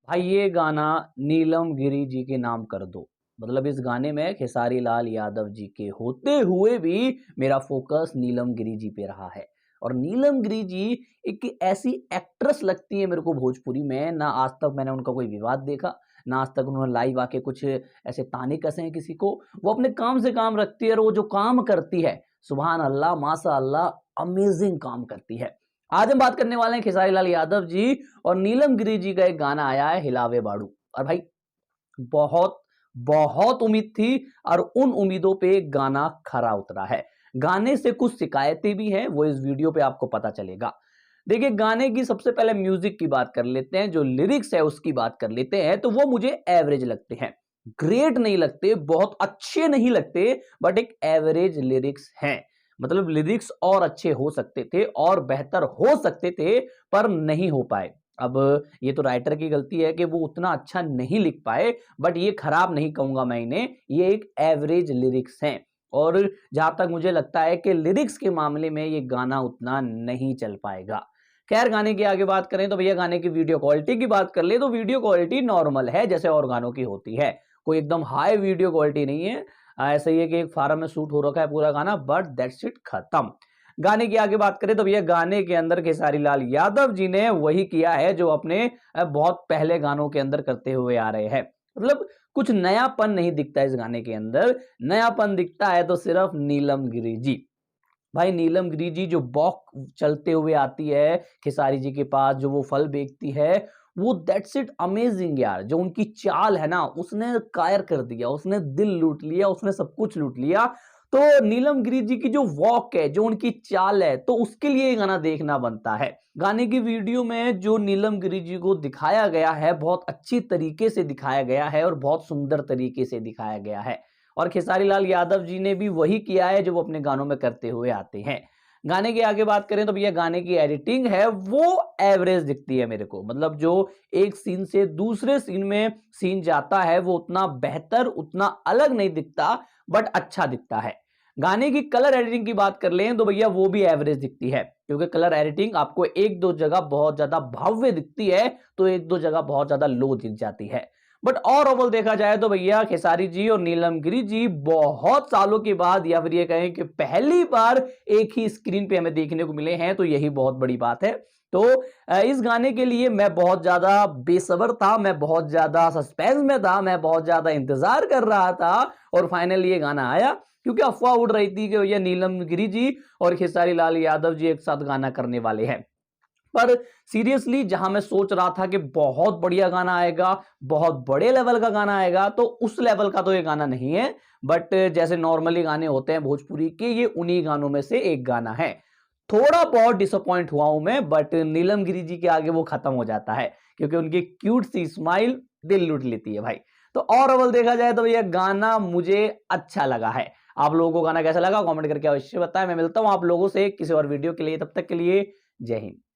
भाई ये गाना नीलम गिरी जी के नाम कर दो। मतलब इस गाने में खेसारी लाल यादव जी के होते हुए भी मेरा फोकस नीलम गिरी जी पे रहा है। और नीलम गिरी जी एक ऐसी एक्ट्रेस लगती है मेरे को भोजपुरी में, ना आज तक मैंने उनका कोई विवाद देखा, ना आज तक उन्होंने लाइव आके कुछ ऐसे ताने कसे हैं किसी को। वो अपने काम से काम रखती है और वो जो काम करती है, सुभान अल्लाह माशा अल्लाह, अमेजिंग काम करती है। आज हम बात करने वाले हैं खेसारी लाल यादव जी और नीलम गिरी जी का एक गाना आया है हिलावे बाड़ू। और भाई बहुत बहुत उम्मीद थी और उन उम्मीदों पे गाना खरा उतरा है। गाने से कुछ शिकायतें भी हैं, वो इस वीडियो पे आपको पता चलेगा। देखिए गाने की सबसे पहले म्यूजिक की बात कर लेते हैं, जो लिरिक्स है उसकी बात कर लेते हैं, तो वो मुझे एवरेज लगते हैं। ग्रेट नहीं लगते, बहुत अच्छे नहीं लगते, बट एक एवरेज लिरिक्स हैं। मतलब लिरिक्स और अच्छे हो सकते थे और बेहतर हो सकते थे, पर नहीं हो पाए। अब ये तो राइटर की गलती है कि वो उतना अच्छा नहीं लिख पाए, बट ये खराब नहीं कहूंगा मैं इन्हें, ये एक एवरेज लिरिक्स हैं। और जहां तक मुझे लगता है कि लिरिक्स के मामले में ये गाना उतना नहीं चल पाएगा। खैर गाने की आगे बात करें तो भैया गाने की वीडियो क्वालिटी की बात कर ले तो वीडियो क्वालिटी नॉर्मल है, जैसे और गानों की होती है। कोई एकदम हाई वीडियो क्वालिटी नहीं है। ऐसा ही है कि एक फार्म में शूट हो रखा है पूरा गाना, बट दैट्स इट, खत्म। गाने की आगे बात करें तो भैया गाने के अंदर खेसारी लाल यादव जी ने वही किया है जो अपने बहुत पहले गानों के अंदर करते हुए आ रहे हैं। मतलब कुछ नयापन नहीं दिखता इस गाने के अंदर। नयापन दिखता है तो सिर्फ नीलम गिरी जी। भाई नीलम गिरी जी जो बॉक चलते हुए आती है खेसारी जी के पास, जो वो फल बेचती है, वो दैट्स इट अमेजिंग यार। जो उनकी चाल है ना, उसने कायर कर दिया, उसने दिल लूट लिया, उसने सब कुछ लूट लिया। तो नीलम गिरी जी की जो वॉक है, जो उनकी चाल है, तो उसके लिए ये गाना देखना बनता है। गाने की वीडियो में जो नीलम गिरी जी को दिखाया गया है, बहुत अच्छी तरीके से दिखाया गया है और बहुत सुंदर तरीके से दिखाया गया है। और खेसारी लाल यादव जी ने भी वही किया है जो वो अपने गानों में करते हुए आते हैं। गाने की आगे बात करें तो भैया गाने की एडिटिंग है वो एवरेज दिखती है मेरे को। मतलब जो एक सीन से दूसरे सीन में सीन जाता है वो उतना बेहतर, उतना अलग नहीं दिखता, बट अच्छा दिखता है। गाने की कलर एडिटिंग की बात कर लें तो भैया वो भी एवरेज दिखती है, क्योंकि कलर एडिटिंग आपको एक दो जगह बहुत ज्यादा भव्य दिखती है तो एक दो जगह बहुत ज्यादा लो दिख जाती है। बट ओवरऑल देखा जाए तो भैया खेसारी जी और नीलम गिरी जी बहुत सालों के बाद, या फिर ये कहें कि पहली बार एक ही स्क्रीन पे हमें देखने को मिले हैं, तो यही बहुत बड़ी बात है। तो इस गाने के लिए मैं बहुत ज्यादा बेसब्र था, मैं बहुत ज्यादा सस्पेंस में था, मैं बहुत ज्यादा इंतजार कर रहा था, और फाइनली ये गाना आया। क्योंकि अफवाह उड़ रही थी कि भैया नीलम गिरी जी और खेसारी लाल यादव जी एक साथ गाना करने वाले हैं। पर सीरियसली जहां मैं सोच रहा था कि बहुत बढ़िया गाना आएगा, बहुत बड़े लेवल का गाना आएगा, तो उस लेवल का तो ये गाना नहीं है। बट जैसे नॉर्मली गाने होते हैं भोजपुरी के, ये उन्हीं गानों में से एक गाना है। थोड़ा बहुत डिसअपॉइंट हुआ हूं मैं, बट नीलम गिरी जी के आगे वो खत्म हो जाता है, क्योंकि उनकी क्यूट सी स्माइल दिल लूट लेती है भाई। तो और अव्वल देखा जाए तो ये गाना मुझे अच्छा लगा है। आप लोगों को गाना कैसा लगा कमेंट करके अवश्य बताएं। मैं मिलता हूं आप लोगों से किसी और वीडियो के लिए, तब तक के लिए जय हिंद।